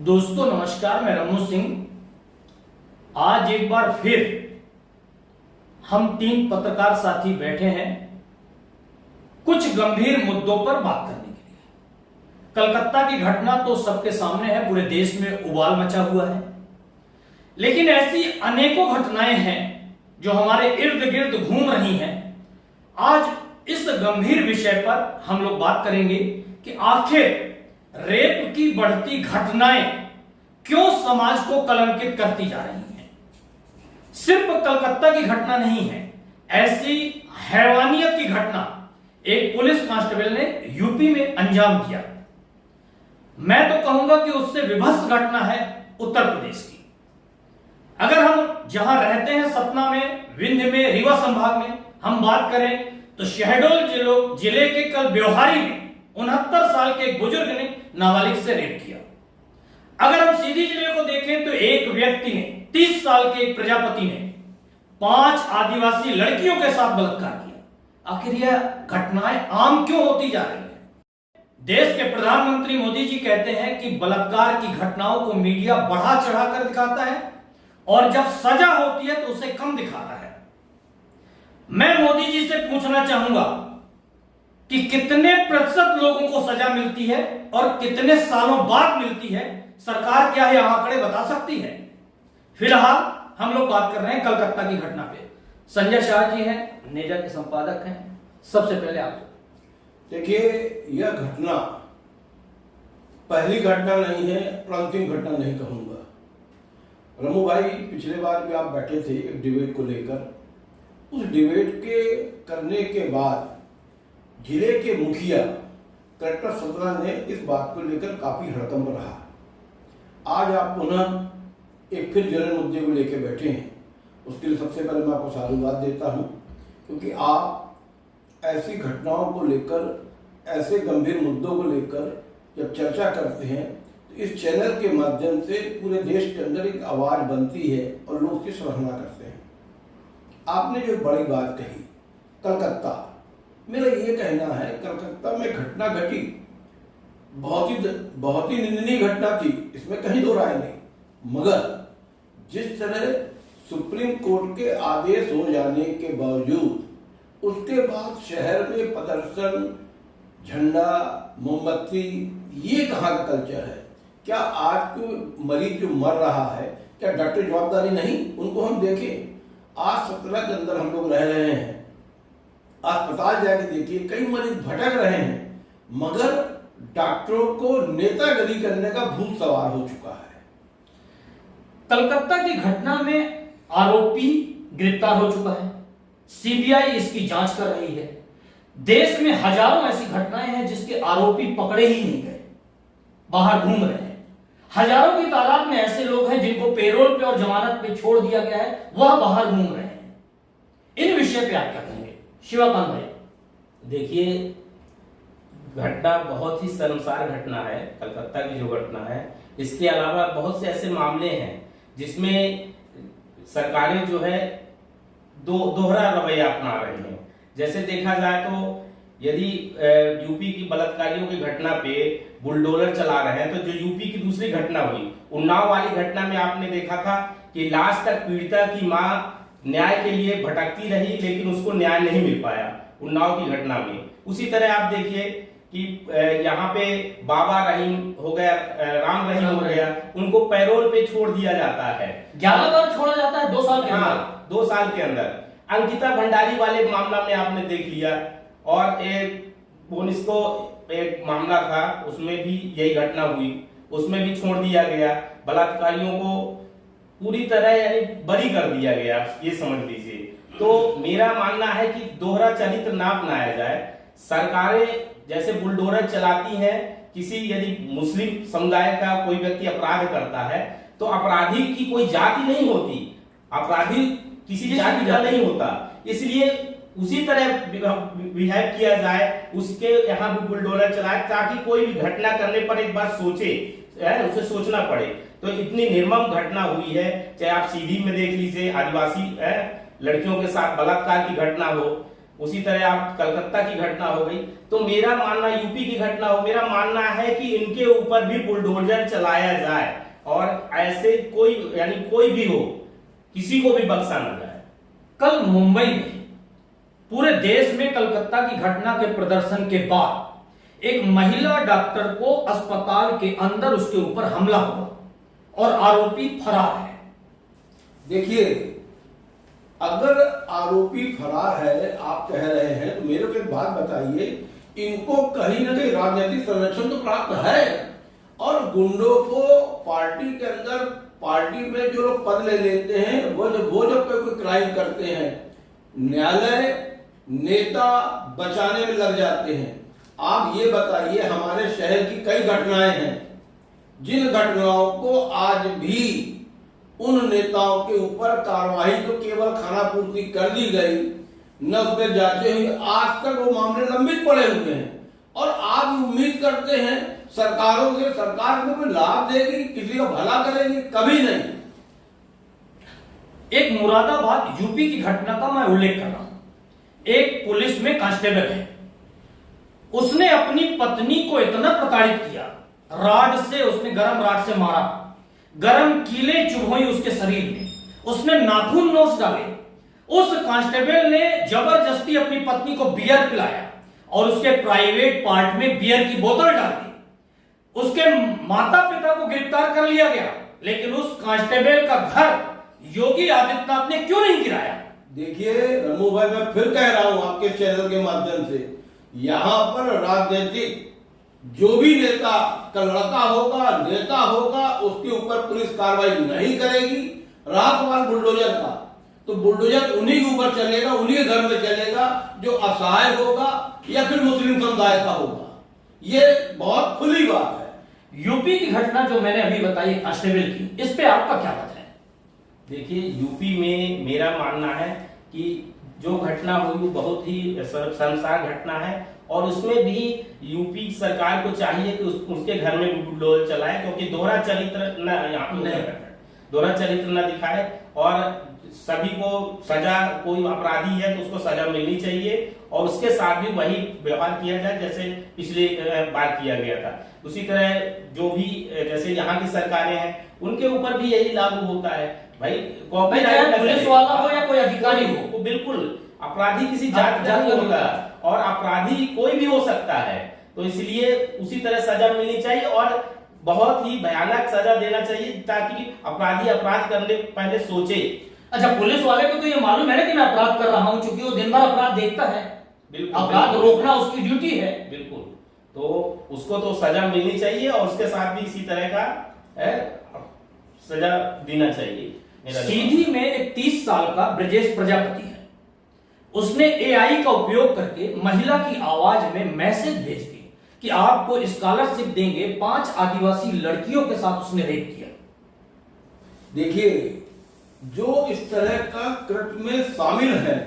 दोस्तों नमस्कार, मैं रमू सिंह। आज एक बार फिर हम 3 पत्रकार साथी बैठे हैं कुछ गंभीर मुद्दों पर बात करने के लिए। कलकत्ता की घटना तो सबके सामने है, पूरे देश में उबाल मचा हुआ है, लेकिन ऐसी अनेकों घटनाएं हैं जो हमारे इर्द गिर्द घूम रही हैं। आज इस गंभीर विषय पर हम लोग बात करेंगे कि आखिर रेप की बढ़ती घटनाएं क्यों समाज को कलंकित करती जा रही हैं। सिर्फ कलकत्ता की घटना नहीं है, ऐसी हैवानियत की घटना एक पुलिस कांस्टेबल ने यूपी में अंजाम दिया। मैं तो कहूंगा कि उससे विभत्स घटना है उत्तर प्रदेश की। अगर हम जहां रहते हैं सतना में, विंध्य में, रीवा संभाग में हम बात करें तो शहडोल जिले के कल ब्योहारी में 69 साल के एक बुजुर्ग ने नाबालिग से रेप किया। अगर हम सीधी जिले को देखें तो एक व्यक्ति ने 30 साल के एक प्रजापति ने 5 आदिवासी लड़कियों के साथ बलात्कार किया। आखिर यह घटनाएं आम क्यों होती जा रही है? देश के प्रधानमंत्री मोदी जी कहते हैं कि बलात्कार की घटनाओं को मीडिया बढ़ा चढ़ाकर दिखाता है और जब सजा होती है तो उसे कम दिखाता है। मैं मोदी जी से पूछना चाहूंगा कि कितने प्रतिशत लोगों को सजा मिलती है और कितने सालों बाद मिलती है? सरकार क्या यह आंकड़े बता सकती है? फिलहाल हम लोग बात कर रहे हैं कलकत्ता की घटना पे। संजय शाह जी हैं, नेजा के संपादक हैं। सबसे पहले आप देखिए, यह घटना पहली घटना नहीं है और अंतिम घटना नहीं कहूंगा। रमू भाई, पिछले बार भी आप बैठे थे एक डिबेट को लेकर। उस डिबेट के करने के बाद जिले के मुखिया कलेक्टर सतना ने इस बात को लेकर काफी हड़कंप रहा। आज आप पुनः एक फिर जलन मुद्दे को लेकर बैठे हैं, उसके लिए सबसे पहले मैं आपको साधुवाद देता हूं, क्योंकि आप ऐसी घटनाओं को लेकर, ऐसे गंभीर मुद्दों को लेकर जब चर्चा करते हैं तो इस चैनल के माध्यम से पूरे देश के अंदर एक आवाज बनती है और लोग उसकी सराहना करते हैं। आपने जो बड़ी बात कही, कलकत्ता, मेरा ये कहना है कलकत्ता में घटना घटी, बहुत ही निंदनीय घटना थी, इसमें कहीं दो राय नहीं। मगर जिस तरह सुप्रीम कोर्ट के आदेश हो जाने के बावजूद उसके बाद शहर में प्रदर्शन, झंडा, मोमबत्ती, ये कहाँ का कल्चर है? क्या आज को मरीज जो मर रहा है, क्या डॉक्टर जवाबदारी नहीं? उनको हम देखें, आज 17 के अंदर हम लोग रह रहे हैं, अस्पताल जाके देखिए कई मरीज भटक रहे हैं, मगर डॉक्टरों को नेतागिरी करने का भूत सवार हो चुका है। कलकत्ता की घटना में आरोपी गिरफ्तार हो चुका है, सीबीआई इसकी जांच कर रही है। देश में हजारों ऐसी घटनाएं हैं जिसके आरोपी पकड़े ही नहीं गए, बाहर घूम रहे हैं। हजारों की तादाद में ऐसे लोग हैं जिनको पेरोल पे और जमानत पे छोड़ दिया गया है, वह बाहर घूम रहे हैं। इन विषय पे आप क्या कहेंगे शिवाकांत भाई? देखिए, घटना बहुत ही शर्मसार घटना है, कलकत्ता की जो घटना है। इसके अलावा बहुत से ऐसे मामले हैं जिसमें सरकारें जो है दोहरा रवैया अपना रही हैं। जैसे देखा जाए तो यदि यूपी की बलात्कारियों की घटना पे बुलडोजर चला रहे हैं, तो जो यूपी की दूसरी घटना हुई, उन्नाव वाली घटना में आपने देखा था कि लास्ट तक पीड़िता की मां न्याय के लिए भटकती रही, लेकिन उसको न्याय नहीं मिल पाया उन्नाव की घटना में। उसी तरह आप देखिए कि यहाँ पे बाबा रहीम हो गया, राम रहीम हो गया, उनको पैरोल पे छोड़ दिया जाता है। 11 बार छोड़ा जाता है 2 साल के अंदर। 2 साल के अंदर। अंकिता भंडारी वाले मामला में आपने देख लिया, और एक पुलिस को एक मामला था, उसमें भी यही घटना हुई, उसमें भी छोड़ दिया गया। बलात्कारियों को पूरी तरह यानी बरी कर दिया गया, ये समझ लीजिए। तो मेरा मानना है कि दोहरा चरित्र ना अपनाया जाए। सरकारें जैसे बुलडोजर चलाती हैं, किसी यदि मुस्लिम समुदाय का कोई व्यक्ति अपराध करता है तो अपराधी की कोई जाति नहीं होती, अपराधी किसी जाति का नहीं होता, इसलिए उसी तरह बिहेव किया जाए, उसके यहाँ भी बुलडोजर चलाए, ताकि कोई भी घटना करने पर एक बार सोचे, उसे सोचना पड़े। तो इतनी निर्मम घटना हुई है, चाहे आप सीधी में देख लीजिए, आदिवासी लड़कियों के साथ बलात्कार की घटना हो, उसी तरह आप कलकत्ता की घटना हो गई। तो मेरा मानना, यूपी की घटना हो, मेरा मानना है कि इनके ऊपर भी बुलडोजर चलाया जाए और ऐसे कोई, यानी कोई भी हो, किसी को भी बख्शा ना जाए। कल मुंबई में पूरे देश में कलकत्ता की घटना के प्रदर्शन के बाद एक महिला डॉक्टर को अस्पताल के अंदर उसके ऊपर हमला हुआ और आरोपी फरार है। देखिए, अगर आरोपी फरार है आप कह रहे हैं, तो मेरे को एक बात बताइए, इनको कहीं ना कहीं राजनीतिक संरक्षण तो प्राप्त है, और गुंडों को पार्टी के अंदर, पार्टी में जो लोग पद ले लेते हैं, वो जब कोई क्राइम करते हैं, न्यायालय नेता बचाने में लग जाते हैं। आप ये बताइए, हमारे शहर की कई घटनाएं हैं जिन घटनाओं को आज भी उन नेताओं के ऊपर कार्रवाई तो केवल खानापूर्ति कर दी गई, न उसमें जांचें हुई, आज तक वो मामले लंबित पड़े हुए हैं। और आप उम्मीद करते हैं सरकारों से, सरकार को कोई लाभ देगी, किसी का भला करेगी? कभी नहीं। एक मुरादाबाद यूपी की घटना का मैं उल्लेख कर रहा हूं। एक पुलिस में कांस्टेबल है, उसने अपनी पत्नी को इतना प्रताड़ित किया, राड से उसने गरम राड से मारा, गरम कीले चुभोई उसके शरीर में, उसने नाखून नोच डाले। उस कांस्टेबल ने जबरदस्ती अपनी पत्नी को बियर पिलाया और उसके प्राइवेट पार्ट में बियर की बोतल डाल दी। उसके माता पिता को गिरफ्तार कर लिया गया, लेकिन उस कांस्टेबल का घर योगी आदित्यनाथ ने क्यों नहीं गिराया? देखिए रमू भाई, मैं फिर कह रहा हूं आपके चैनल के माध्यम से, यहां पर राजनीतिक जो भी नेता का लड़का होगा, नेता होगा, उसके ऊपर पुलिस कार्रवाई नहीं करेगी। रहा सवाल बुलडोजर का, तो बुलडोजर उन्हीं के ऊपर चलेगा, उन्हीं के घर में चलेगा जो असहाय होगा या फिर मुस्लिम समुदाय का होगा। ये बहुत खुली बात है। यूपी की घटना जो मैंने अभी बताई कांस्टेबल की, इस पे आपका क्या मत है? देखिए, यूपी में मेरा मानना है कि जो घटना हुई वो बहुत ही शर्मसार घटना है, और उसमें भी यूपी सरकार को चाहिए कि उसके घर में बुलडोजर चलाए, क्योंकि दोहरा चरित्र दोहरा चरित्र न दिखाए और सभी को सजा, कोई अपराधी है तो उसको सजा मिलनी चाहिए, और उसके साथ भी वही व्यवहार किया जाए जैसे पिछले बार किया गया था। उसी तरह जो भी जैसे यहाँ की सरकारें हैं उनके ऊपर भी यही लागू होता है भाई, कॉपीराइट पुलिस वाला हो या कोई अधिकारी हो, बिल्कुल अपराधी किसी जात का नहीं होगा, और अपराधी कोई भी हो सकता है। तो इसलिए उसी तरह सजा मिलनी चाहिए और बहुत ही भयानक सजा देना चाहिए, ताकि अपराधी अपराध करने पहले सोचे। अच्छा, पुलिस वाले को तो ये मालूम है ना कि मैं अपराध कर रहा हूं, क्योंकि वो दिन भर अपराध देखता है। बिल्कुल, अपराध रोकना उसकी ड्यूटी है। बिल्कुल, तो उसको तो सजा मिलनी चाहिए और उसके साथ भी इसी तरह का सजा देना चाहिए। सीधी में एक 30 साल का ब्रजेश प्रजापति है, उसने एआई का उपयोग करके महिला की आवाज में मैसेज भेज दिए कि आपको स्कॉलरशिप देंगे। 5 आदिवासी लड़कियों के साथ उसने रेप किया। देखिए, जो इस तरह का कृत्य में शामिल है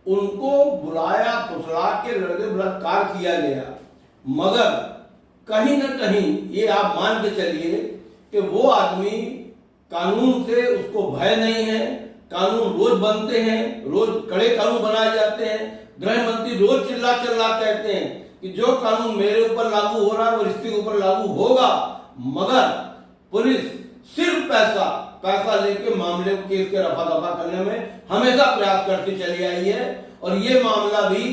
उनको बुलाया, फुसला के लड़के बलात्कार किया गया, मगर कहीं ना कहीं ये आप मान के चलिए कि वो आदमी, कानून से उसको भय नहीं है। कानून रोज बनते हैं, रोज कड़े कानून बनाए जाते हैं। गृह मंत्री रोज चिल्ला चिल्ला कहते हैं कि जो कानून मेरे ऊपर लागू हो रहा है वो रिश्ते के ऊपर लागू होगा, मगर पुलिस सिर्फ पैसा लेके मामले को, केस के रफा दफा करने में हमेशा प्रयास करती चली आई है। और ये मामला भी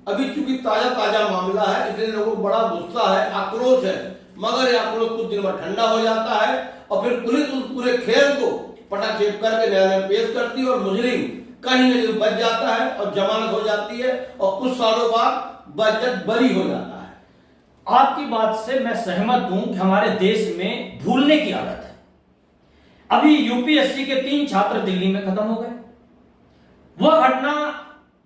अभी चूंकि ताजा मामला है, इसलिए लोगों को बड़ा गुस्सा है, आक्रोश है, मगर ये आक्रोश कुछ दिन में ठंडा हो जाता है और फिर पुलिस उस पूरे खेल को पटाक्षेप करके न्यायालय में पेश करती है और मुजरिम कहीं न कहीं बच जाता है और जमानत हो जाती है और कुछ सालों बाद बरी हो जाता है। आपकी बात से मैं सहमत हूं कि हमारे देश में भूलने की आदत है। अभी यूपीएससी के 3 छात्र दिल्ली में खत्म हो गए। वह घटना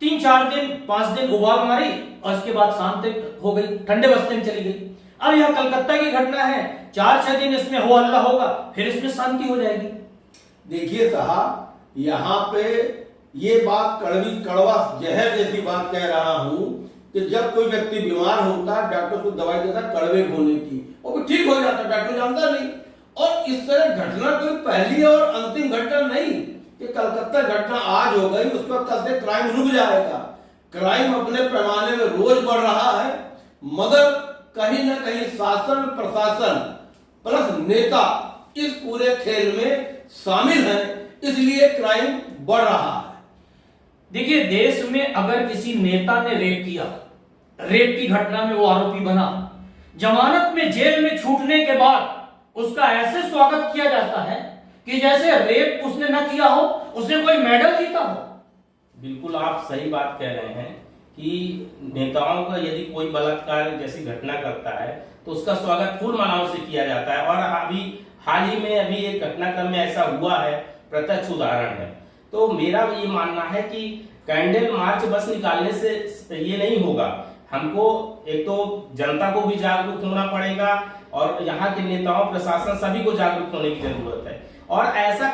3-4 दिन 5 दिन उबाल मारी और उसके बाद शांति हो गई, ठंडे बस्ते में चली गई। अब यह कलकत्ता की घटना है, 4-6 दिन इसमें हो हल्ला होगा, फिर इसमें शांति हो जाएगी। देखिए साहब, यहाँ पे ये बात कड़वा जहर जैसी बात कह रहा हूं कि जब कोई व्यक्ति बीमार होता है, डॉक्टर को दवाई देता कड़वे होने की, वो ठीक हो जाता, डॉक्टर जानता नहीं। और इस तरह घटना कोई पहली और अंतिम घटना नहीं कि कलकत्ता घटना आज हो गई, उस पर कल से क्राइम रुक जाएगा। क्राइम अपने पैमाने में रोज बढ़ रहा है, मगर कहीं ना कहीं शासन प्रशासन प्लस नेता इस पूरे खेल में शामिल हैं, इसलिए क्राइम बढ़ रहा है। देखिए, देश में अगर किसी नेता ने रेप किया, रेप की घटना में वो आरोपी बना, जमानत में जेल में छूटने के बाद उसका ऐसे स्वागत किया जाता है कि जैसे रेप उसने न किया हो, उसने कोई मेडल जीता हो। बिल्कुल आप सही बात कह रहे हैं कि नेताओं का यदि कोई बलात्कार जैसी घटना करता है तो उसका स्वागत फूल मालाओं से किया जाता है। और अभी हाल ही में अभी एक घटनाक्रम में ऐसा हुआ है, प्रत्यक्ष उदाहरण है। तो मेरा ये मानना है कि कैंडल मार्च बस निकालने से ये नहीं होगा, हमको एक तो जनता को भी जागरूक होना पड़ेगा और यहाँ के नेताओं प्रशासन सभी को जागरूक होने की जरूरत है। और ऐसा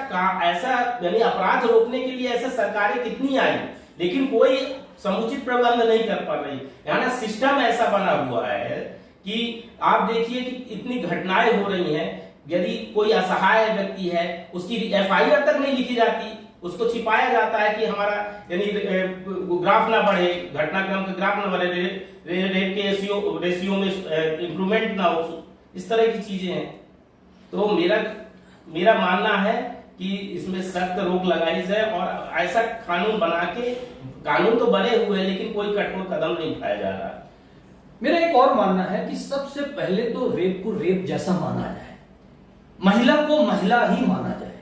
यानी अपराध रोकने के लिए ऐसे सरकारें कितनी आई, लेकिन कोई समुचित प्रबंध नहीं कर पा रही। यहाँ सिस्टम ऐसा बना हुआ है कि आप देखिए कि इतनी घटनाएं हो रही हैं, यदि कोई असहाय व्यक्ति है उसकी एफआईआर तक नहीं लिखी जाती, उसको छिपाया जाता है कि हमारा यानी ग्राफ ना बढ़े, घटनाक्रम का ग्राफ ना बढ़े, रेप के रेशियो में इंप्रूवमेंट ना हो, इस तरह की चीजें हैं। तो मेरा मानना है कि इसमें सख्त रोक लगाई जाए और ऐसा कानून बना के, कानून तो बने हुए हैं लेकिन कोई कठोर कदम नहीं उठाया जा रहा। मेरा एक और मानना है कि सबसे पहले तो रेप को रेप जैसा माना जाए, महिला को महिला ही माना जाए,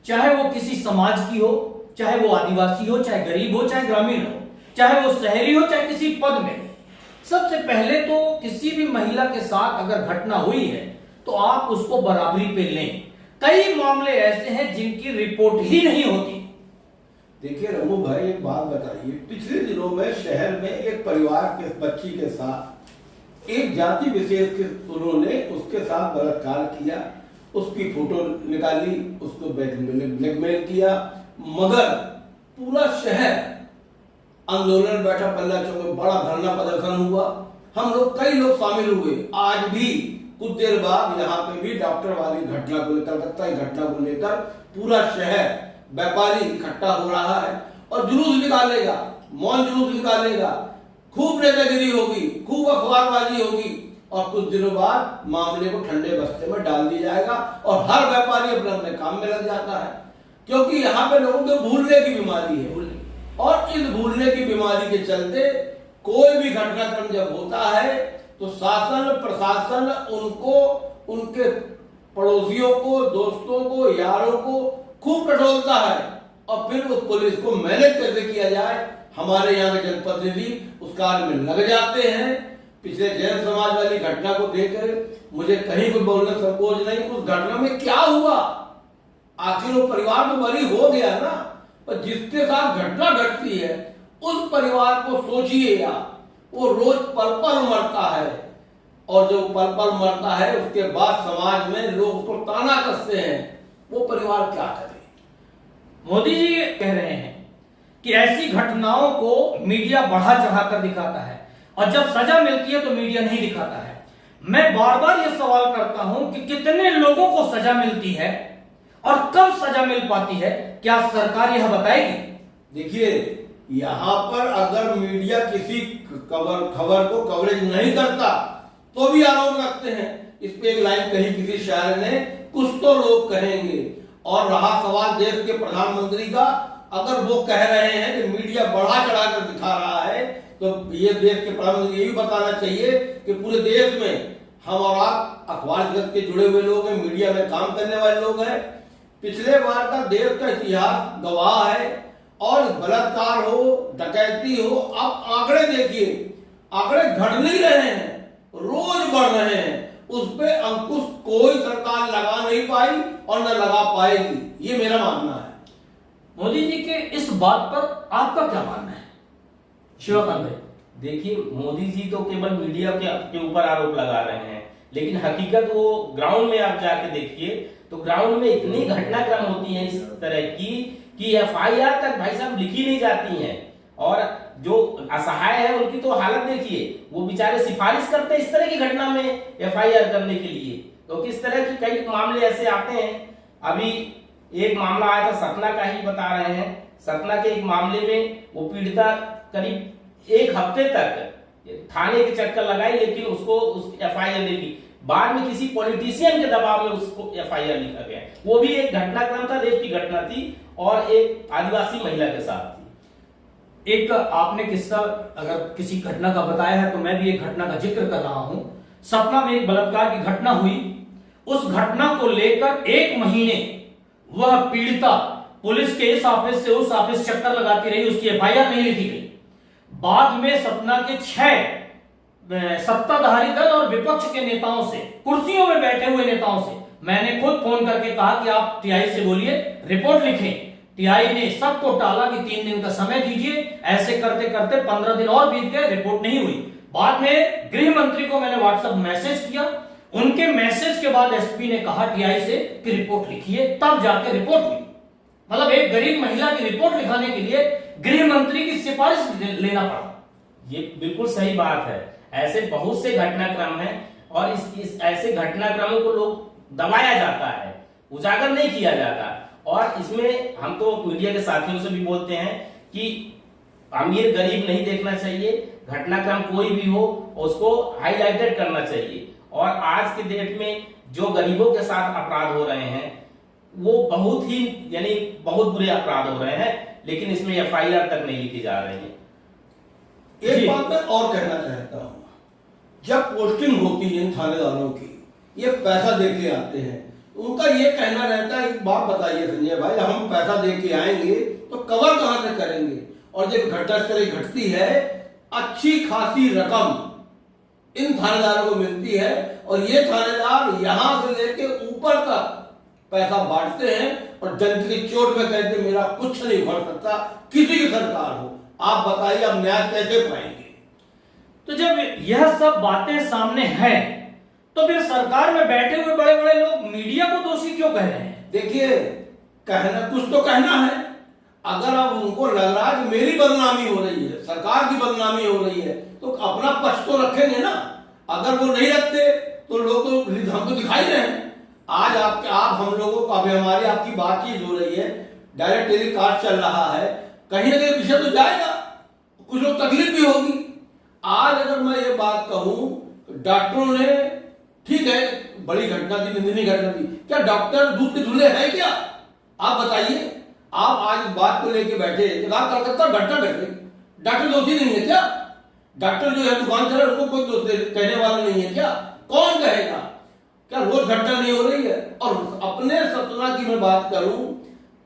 चाहे वो किसी समाज की हो, चाहे वो आदिवासी हो, चाहे गरीब हो, चाहे ग्रामीण हो, चाहे वो शहरी हो, चाहे किसी पद में हो। सबसे पहले तो किसी भी महिला के साथ अगर घटना हुई है तो आप उसको बराबरी पे लें। कई मामले ऐसे हैं जिनकी रिपोर्ट ही नहीं होती। देखिए रमू भाई, एक बात बताइए, पिछले दिनों में शहर में एक परिवार के बच्ची के साथ एक जाति विशेष के उन्होंने उसके साथ बलात्कार किया, उसकी फोटो निकाली, उसको ब्लैकमेल किया, मगर पूरा शहर आंदोलन बैठा, पल्ला चौक में बड़ा धरना प्रदर्शन हुआ, हम लोग कई लोग शामिल हुए। आज भी कुछ देर बाद यहाँ पे भी डॉक्टर वाली घटना को लेकर, कलकत्ता की घटना को लेकर पूरा शहर व्यापारी इकट्ठा हो रहा है और जुलूस निकालेगा, मौन जुलूस निकालेगा, खूब नेतागिरी होगी, खूब अखबारबाजी होगी और कुछ दिनों बाद मामले को ठंडे बस्ते में डाल दिया जाएगा और हर व्यापारी अपने अपने काम में लग जाता है, क्योंकि यहाँ पे लोगों को भूलने की बीमारी है। और इस भूलने की बीमारी के चलते कोई भी घटनाक्रम जब होता है तो शासन प्रशासन उनको, उनके पड़ोसियों को, दोस्तों को, यारों को खूब टटोलता है और फिर उस पुलिस को मैनेज कैसे किया जाए, हमारे यहाँ के जनप्रतिनिधि उस कार्य में लग जाते हैं। पिछले जैन समाज वाली घटना को देखकर मुझे कहीं कोई बोलने संकोच नहीं। उस घटना में क्या हुआ, आखिर वो परिवार तो बरी हो गया ना, पर जिसके साथ घटना घटती है उस परिवार को सोचिए आप, वो रोज पल पल मरता है और जो पल पल मरता है उसके बाद समाज में लोग उसको ताना कसते हैं, वो परिवार क्या करे। मोदी जी कह रहे हैं कि ऐसी घटनाओं को मीडिया बढ़ा चढ़ाकर दिखाता है और जब सजा मिलती है तो मीडिया नहीं दिखाता है। मैं बार बार यह सवाल करता हूं कि कितने लोगों को सजा मिलती है और कब सजा मिल पाती है, क्या सरकार यह बताएगी? देखिए, यहां पर अगर मीडिया किसी खबर को कवरेज नहीं करता तो भी आरोप रखते हैं। इस पे एक लाइन कही किसी शायर ने, कुछ तो लोग कहेंगे। और रहा सवाल देश के प्रधानमंत्री का, अगर वो कह रहे हैं कि मीडिया बढ़ा चढ़ाकर दिखा रहा है तो ये देश के प्रधानमंत्री ये भी बताना चाहिए कि पूरे देश में हम और आप अखबार जगत के जुड़े हुए लोग हैं, मीडिया में काम करने वाले लोग हैं। पिछले बार का देश का इतिहास गवाह है और बलात्कार हो, डकैती हो, आप आंकड़े देखिए, आंकड़े घट नहीं रहे हैं, रोज बढ़ रहे हैं। उस पे अंकुश कोई सरकार लगा नहीं पाई और न लगा पाएगी, ये मेरा मानना है। मोदी जी के इस बात पर आपका क्या मानना है शिवकांत भाई? देखिए, मोदी जी तो केवल मीडिया के ऊपर आरोप लगा रहे हैं, लेकिन हकीकत वो ग्राउंड में आप जाके देखिए तो ग्राउंड में इतनी घटनाक्रम होती हैं इस तरह की कि एफआईआर तक भाई साहब लिखी नहीं जाती हैं। और जो असहाय है उनकी तो हालत देखिए, वो बेचारे सिफारिश करते हैं इस तरह की घटना में एफआईआर करने के लिए, तो किस तरह की कई मामले ऐसे आते हैं। अभी एक मामला आया था सतना का ही बता रहे हैं, सतना के एक मामले में वो पीड़िता करीब एक हफ्ते तक थाने के चक्कर लगाई, लेकिन उसको FIR नहीं की। बाद में किसी पॉलिटिशियन के दबाव में उसको FIR लिखा गया। वो भी एक घटनाक्रम था, रेप की घटना थी और एक आदिवासी महिला के साथ थी। एक आपने किस्सा अगर किसी घटना का बताया है तो मैं भी एक घटना का जिक्र कर रहा हूं। सतना में एक बलात्कार की घटना हुई। उस घटना को लेकर 1 महीने वह पीड़िता पुलिस के इस ऑफिस से उस ऑफिस चक्कर लगाती रही, उसकी FIR नहीं लिखी गई। बाद में सतना के 6 सत्ताधारी दल और विपक्ष के नेताओं से, कुर्सियों में बैठे हुए नेताओं से मैंने खुद फोन करके कहा कि आप TI से बोलिए, रिपोर्ट लिखें। TI ने सबको टाला कि 3 दिन का समय दीजिए। ऐसे करते करते 15 दिन और बीत गए, रिपोर्ट नहीं हुई। बाद में गृह मंत्री को मैंने व्हाट्सएप मैसेज किया। उनके मैसेज के बाद SP ने कहा TI से कि रिपोर्ट लिखिए, तब जाके रिपोर्ट हुई। मतलब एक गरीब महिला की रिपोर्ट लिखाने के लिए गृह मंत्री की सिफारिश लेना पड़ा। ये बिल्कुल सही बात है। ऐसे बहुत से घटनाक्रम हैं और इस ऐसे घटनाक्रमों को लोग दबाया जाता है, उजागर नहीं किया जाता। और इसमें हम तो मीडिया के साथियों से भी बोलते हैं कि अमीर गरीब नहीं देखना चाहिए, घटनाक्रम कोई भी हो उसको हाईलाइटेड करना चाहिए। और आज के डेट में जो गरीबों के साथ अपराध हो रहे हैं वो बहुत ही यानी बहुत बुरे अपराध हो रहे हैं, लेकिन इसमें FIR तक नहीं लिखी जा रही है। एक बात मैं और कहना चाहता हूं, जब पोस्टिंग होती है इन थानेदारों की, ये पैसा दे के आते हैं, उनका ये कहना रहता है, एक बात बताइए संजय भाई, हम पैसा दे के आएंगे तो कवर कहां से करेंगे? और जब घटनास्थल घटती है, अच्छी खासी रकम इन थानेदारों को मिलती है और ये थानेदार यहां से लेके ऊपर तक पैसा बांटते हैं और जनता की चोट में कहते मेरा कुछ नहीं उखड़ सकता, किसी की सरकार हो। आप बताइए अब न्याय कैसे पाएंगे? तो जब यह सब बातें सामने हैं तो फिर सरकार में बैठे हुए बड़े बड़े लोग मीडिया को दोषी क्यों कह रहे हैं? देखिए, कहना कुछ तो कहना है। अगर अब उनको लग रहा है कि मेरी बदनामी हो रही है, सरकार की बदनामी हो रही है, तो अपना पक्ष तो रखेंगे ना। अगर वो नहीं रखते तो लोग तो हमको दिखाई रहे हैं। आज आप हम लोगों को अभी हमारी आपकी बातचीत हो रही है, डायरेक्ट टेलीकास्ट चल रहा है, कहीं ना कहीं विषय तो जाएगा, कुछ लोग तकलीफ भी होगी। आज अगर मैं ये बात कहूं, डॉक्टरों ने, ठीक है बड़ी घटना थी, निंदनीय घटना थी, क्या डॉक्टर दूध के धुले हैं क्या? आप बताइए। आप आज इस बात को लेके बैठे, कलकत्ता घटना घट गई, डॉक्टर दोषी नहीं है क्या? डॉक्टर जो है दुकान चला उनको कोई दोष कहने वाला नहीं है क्या? कौन कहेगा? क्या रोज घटना नहीं हो रही है? और अपने सतना की मैं बात करूं,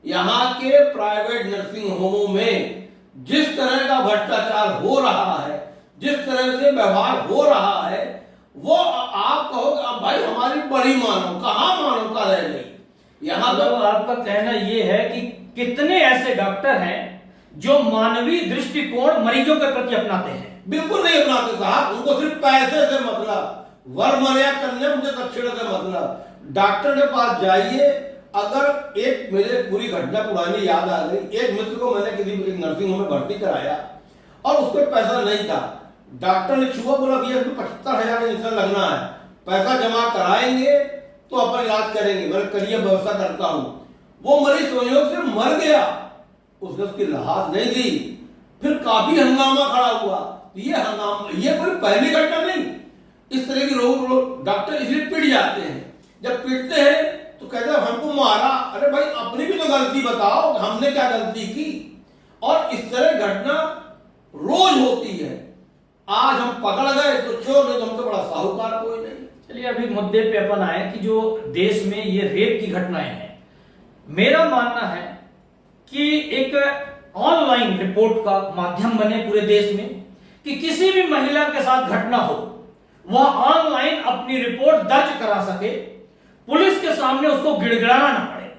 यहाँ के प्राइवेट नर्सिंग होमों में जिस तरह का भ्रष्टाचार हो रहा है, जिस तरह से व्यवहार हो रहा है, वो आप कहोगे अब भाई हमारी बड़ी मानव, कहां मानवता रह गई? यहाँ तो आपका कहना ये है कि कितने ऐसे डॉक्टर हैं जो मानवीय दृष्टिकोण मरीजों के प्रति अपनाते हैं? बिल्कुल नहीं अपनाते साहब। उनको सिर्फ पैसे से मतलब, वर मर्यादा करने मुझे दक्षिण से मतलब। डॉक्टर के पास जाइए। अगर एक मेरे पूरी घटना पुरानी याद आ गई, एक मित्र को मैंने किसी नर्सिंग होम में भर्ती कराया और उसको पैसा नहीं था। डॉक्टर ने छुआ, बोला भैया इसमें 75,000 इंजेक्शन लगना है, पैसा जमा कराएंगे तो अपन इलाज करेंगे, मैं करिए व्यवस्था करता हूं। वो मरीज संयोग से मर गया, उसने उसकी लाश नहीं दी। फिर काफी हंगामा खड़ा हुआ। ये हंगामा, ये कोई पहली घटना नहीं। इस तरह के लोग डॉक्टर इसलिए पिट जाते हैं। जब पिटते हैं तो कहते हैं हमको मारा। अरे भाई अपनी भी तो गलती बताओ, हमने क्या गलती की? और इस तरह घटना रोज होती है। आज हम पकड़ गए तो चोर, नहीं तो हमसे बड़ा साहूकार कोई नहीं। चलिए अभी मुद्दे पे अपन आए कि जो देश में ये रेप की घटनाएं हैं, मेरा मानना है कि एक ऑनलाइन रिपोर्ट का माध्यम बने पूरे देश में कि किसी भी महिला के साथ घटना हो वह ऑनलाइन अपनी रिपोर्ट दर्ज करा सके, पुलिस के सामने उसको गिड़गिड़ाना ना पड़े।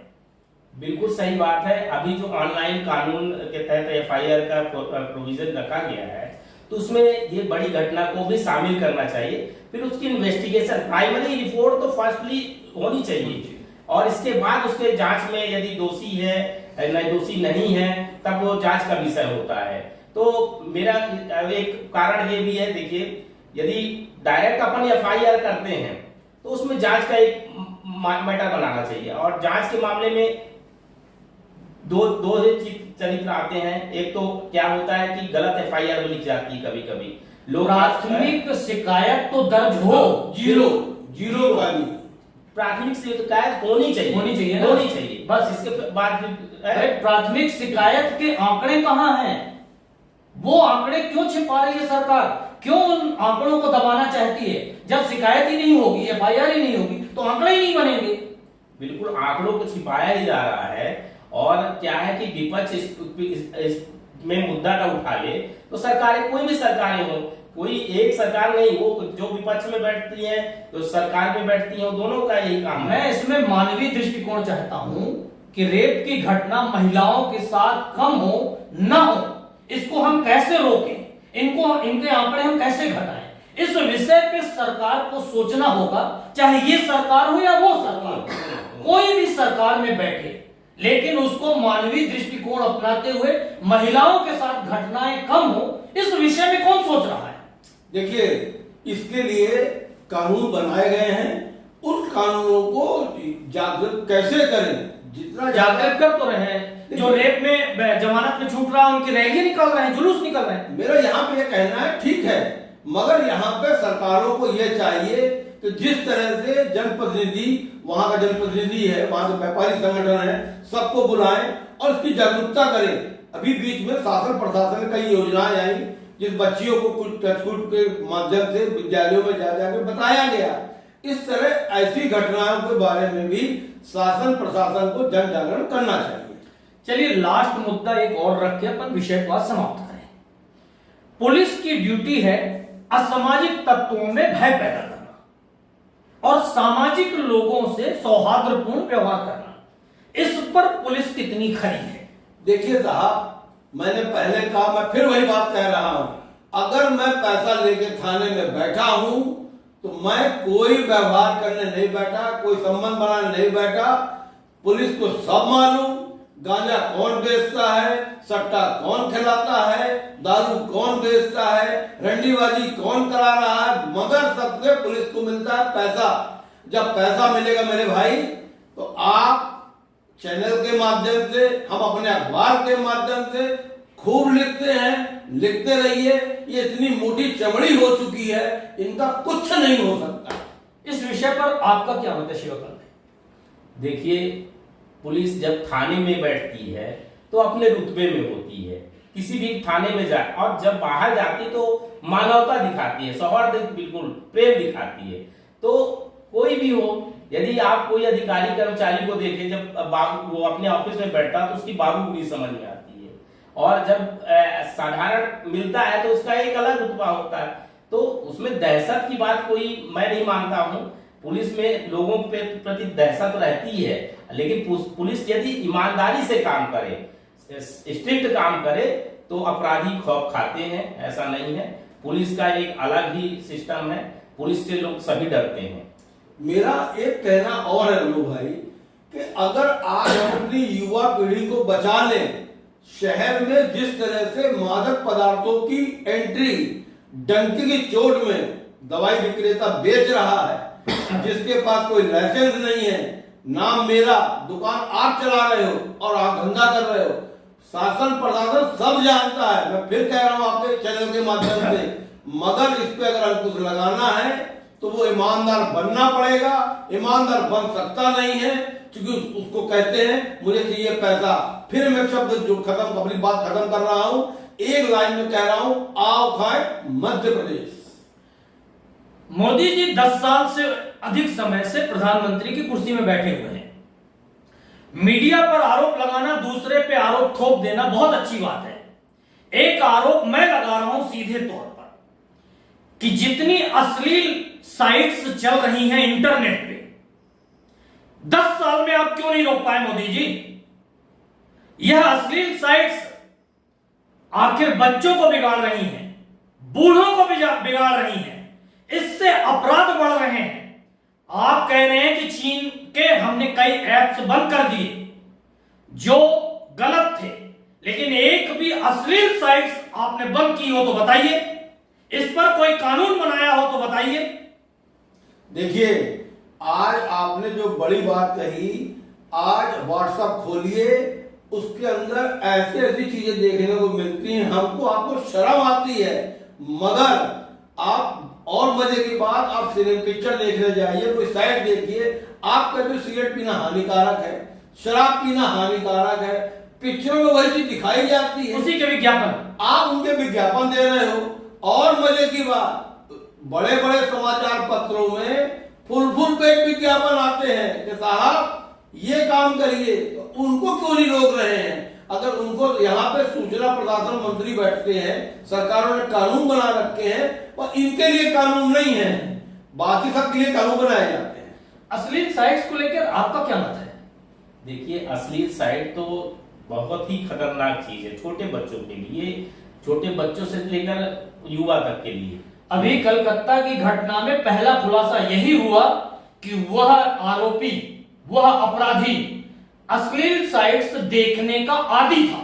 बिल्कुल सही बात है। अभी जो ऑनलाइन कानून के तहत FIR का प्रोविजन रखा गया है तो उसमें ये बड़ी घटना को भी शामिल करना चाहिए। फिर उसकी इन्वेस्टिगेशन, प्राइमरी रिपोर्ट तो फर्स्टली होनी चाहिए और इसके बाद उसके जांच में यदि दोषी है नहीं दोषी नहीं है तब वो जांच का विषय होता है। तो मेरा एक कारण ये भी है, देखिए यदि डायरेक्ट अपन FIR करते हैं तो उसमें जांच का एक मैटर बनाना चाहिए और जांच के मामले में दो चीज चरित्र आते हैं। एक तो क्या होता है कि गलत एफआईआर भी लिख जाती है कभी कभी लोग। प्राथमिक शिकायत तो दर्ज हो, जीरो जीरो वाली प्राथमिक शिकायत होनी चाहिए, होनी चाहिए ना? होनी चाहिए बस। इसके बाद अरे प्राथमिक शिकायत के आंकड़े कहां हैं? वो आंकड़े क्यों छिपा रही है सरकार? क्यों उन आंकड़ों को दबाना चाहती है? जब शिकायत ही नहीं होगी, एफआईआर ही नहीं होगी, तो आंकड़े ही नहीं बनेंगे। बिल्कुल आंकड़ों को छिपाया ही जा रहा है। और क्या है कि विपक्ष में मुद्दा न उठा ले तो सरकारें, कोई भी सरकारें हो, कोई एक सरकार नहीं, वो जो विपक्ष में बैठती है तो सरकार में बैठती है, दोनों का यही काम है। मैं इसमें मानवीय दृष्टिकोण चाहता हूं कि रेप की घटना महिलाओं के साथ कम हो ना हो, इसको हम कैसे रोकें, इनके आंकड़े हम कैसे घटाएं, इस विषय पे सरकार को सोचना होगा। चाहे ये सरकार हो या वो सरकार, कोई भी सरकार में बैठे, लेकिन उसको मानवीय दृष्टिकोण अपनाते हुए महिलाओं के साथ घटनाएं कम हो, इस विषय में कौन सोच रहा है? देखिए, इसके लिए कानून बनाए गए हैं। उस कानूनों को जागृत कैसे करें? जितना जागृत कर तो रहे हैं। जो रेप में जमानत में छूट रहा है उनकी रैलियां निकल रहे हैं, जुलूस निकल रहे हैं। मेरा यहाँ पे ये कहना है, ठीक है, मगर यहाँ पे सरकारों को ये चाहिए कि जिस तरह से जनप्रतिनिधि, वहां का जनप्रतिनिधि है, वहां के व्यापारी संगठन है, सबको बुलाएं और इसकी जागरूकता करें। अभी बीच में शासन प्रशासन कई योजनाएं आई जिस बच्चियों को कुछ टचकुट के माध्यम से विद्यालयों में जा जाकर बताया गया। इस तरह ऐसी घटनाओं के बारे में भी शासन प्रशासन को जन जागरण करना चाहिए। चलिए लास्ट मुद्दा एक और रख के अपन विषय को समाप्त करें। पुलिस की ड्यूटी है असामाजिक तत्वों में भय पैदा करना और सामाजिक लोगों से सौहार्दपूर्ण व्यवहार करना। इस पर पुलिस कितनी खरी है? देखिए साहब, मैंने पहले कहा, मैं फिर वही बात कह रहा हूं, अगर मैं पैसा लेके थाने में बैठा हूं तो मैं कोई व्यवहार करने नहीं बैठा, कोई संबंध बनाने नहीं बैठा। पुलिस को सब मालूम, गांजा कौन बेचता है, सट्टा कौन खिलाता है, दारू कौन बेचता है, रंडीबाजी कौन करा रहा है, मगर सबसे पुलिस को मिलता है पैसा। जब पैसा मिलेगा मेरे भाई, तो आप चैनल के माध्यम से, हम अपने अखबार के माध्यम से खूब लिखते हैं, लिखते रहिए। ये इतनी मोटी चमड़ी हो चुकी है, इनका कुछ नहीं हो सकता। इस विषय पर आपका क्या मत है शिवकांत? देखिए, पुलिस जब थाने में बैठती है तो अपने रुतबे में होती है, किसी भी थाने में जाए, और जब बाहर जाती तो मानवता दिखाती है, सौहार्द, बिल्कुल प्रेम दिखाती है। तो कोई भी हो, यदि आप कोई अधिकारी कर्मचारी को देखें, जब वो अपने ऑफिस में बैठता तो उसकी बाबूगिरी समझ में आती है, और जब साधारण मिलता है तो उसका एक अलग रुतबा होता है। तो उसमें दहशत की बात कोई मैं नहीं मानता हूं। पुलिस में लोगों के प्रति दहशत रहती है, लेकिन पुलिस यदि ईमानदारी से काम करे, स्ट्रिक्ट काम करे, तो अपराधी खौफ खाते हैं, ऐसा नहीं है। पुलिस का एक अलग ही सिस्टम है, पुलिस से लोग सभी डरते हैं। मेरा एक कहना और है रमू भाई, कि अगर आज हम अपनी युवा पीढ़ी को बचा लें, शहर में जिस तरह से मादक पदार्थों की एंट्री डंकी की चोट में दवाई विक्रेता बेच रहा है, जिसके पास कोई लाइसेंस नहीं है, नाम मेरा, दुकान आप चला रहे हो और आप धंधा कर रहे हो, शासन प्रशासन सब जानता है। मैं फिर कह रहा हूं आपके चैनल के माध्यम से, मगर इस पे अगर अंकुश लगाना है तो वो ईमानदार बनना पड़ेगा। ईमानदार बन सकता नहीं है क्योंकि उसको कहते हैं मुझे चाहिए पैसा। फिर मैं शब्द जो खत्म, अपनी बात खत्म कर रहा हूं, एक लाइन में कह रहा हूं, आओ खाए मध्य प्रदेश। मोदी जी 10 साल से अधिक समय से प्रधानमंत्री की कुर्सी में बैठे हुए हैं। मीडिया पर आरोप लगाना, दूसरे पे आरोप थोप देना बहुत अच्छी बात है। एक आरोप मैं लगा रहा हूं सीधे तौर पर कि जितनी अश्लील साइट्स चल रही हैं इंटरनेट पे, 10 साल में आप क्यों नहीं रोक पाए मोदी जी? यह अश्लील साइट्स आखिर बच्चों को बिगाड़ रही हैं, बूढ़ों को बिगाड़ रही हैं, इससे अपराध बढ़ रहे हैं। आप कह रहे हैं कि चीन के हमने कई ऐप्स बंद कर दिए जो गलत थे, लेकिन एक भी अश्लील साइट्स आपने बंद की हो तो बताइए, इस पर कोई कानून बनाया हो तो बताइए। देखिए, आज आपने जो बड़ी बात कही, आज व्हाट्सएप खोलिए, उसके अंदर ऐसी ऐसी चीजें देखने को मिलती हैं, हमको आपको शर्म आती है, मगर आप और मजे की बात, आप सिनेमा पिक्चर देखने जाइए, कोई साइड देखिए, आप कहते हो सिगरेट पीना हानिकारक है, शराब पीना हानिकारक है, पिक्चरों में वही चीज दिखाई जाती है, उसी के विज्ञापन आप उनके विज्ञापन दे रहे हो। और मजे की बात, बड़े बड़े समाचार पत्रों में फुल पेट विज्ञापन आते हैं कि साहब ये काम करिए, तो उनको क्यों नहीं रोक रहे हैं? अगर उनको यहाँ पे सूचना प्रशासन मंत्री बैठते हैं, सरकारों ने कानून बना रखे हैं और इनके लिए कानून नहीं है, बाकी सबके लिए कानून बनाए जाते हैं। अश्लील साइट्स को लेकर आपका क्या मत है? देखिए, अश्लील साइट तो बहुत ही खतरनाक चीज है छोटे बच्चों के लिए, छोटे बच्चों से लेकर युवा तक के लिए। अभी कलकत्ता की घटना में पहला खुलासा यही हुआ कि वह आरोपी, वह अपराधी अश्लील साइट्स देखने का आदी था।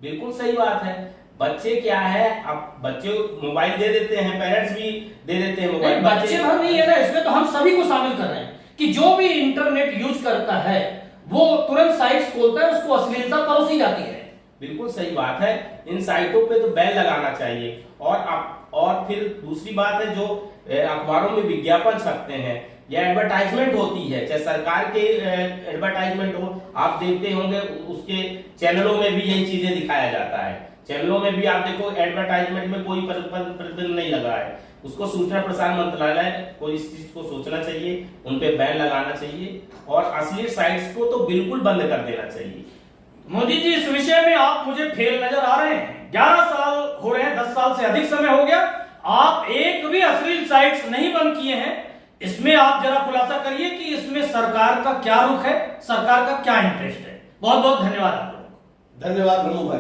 बिल्कुल सही बात है। बच्चे क्या है, अब बच्चे मोबाइल दे देते हैं, पेरेंट्स भी दे देते हैं मोबाइल। बच्चे भर नहीं है ना, इसमें तो हम सभी को शामिल कर रहे हैं कि जो भी इंटरनेट यूज करता है वो तुरंत साइट्स खोलता है, उसको अश्लीलता परोसी जाती है। बिल्कुल सही बात है। इन साइटों पे तो बैन लगाना चाहिए। और फिर दूसरी बात है, जो अखबारों में विज्ञापन छपते हैं या एडवर्टाइजमेंट होती है, चाहे सरकार के एडवर्टाइजमेंट हो, आप देखते होंगे उसके चैनलों में भी यही चीजें दिखाया जाता है। चैनलों में भी आप देखो एडवर्टाइजमेंट में कोई प्रतिबंध नहीं लगा है, उसको सूचना प्रसारण मंत्रालय को इस चीज को सोचना चाहिए, उन पे बैन लगाना चाहिए और अश्लील साइट्स को तो बिल्कुल बंद कर देना चाहिए। मोदी जी, इस विषय में आप मुझे फेल नजर आ रहे हैं। 11 साल हो रहे हैं, 10 साल से अधिक समय हो गया, आप एक भी अश्लील साइट्स नहीं बंद किए हैं। इसमें आप जरा खुलासा करिए कि इसमें सरकार का क्या रुख है, सरकार का क्या इंटरेस्ट है। बहुत बहुत धन्यवाद आप लोगों को। धन्यवाद रमू भाई।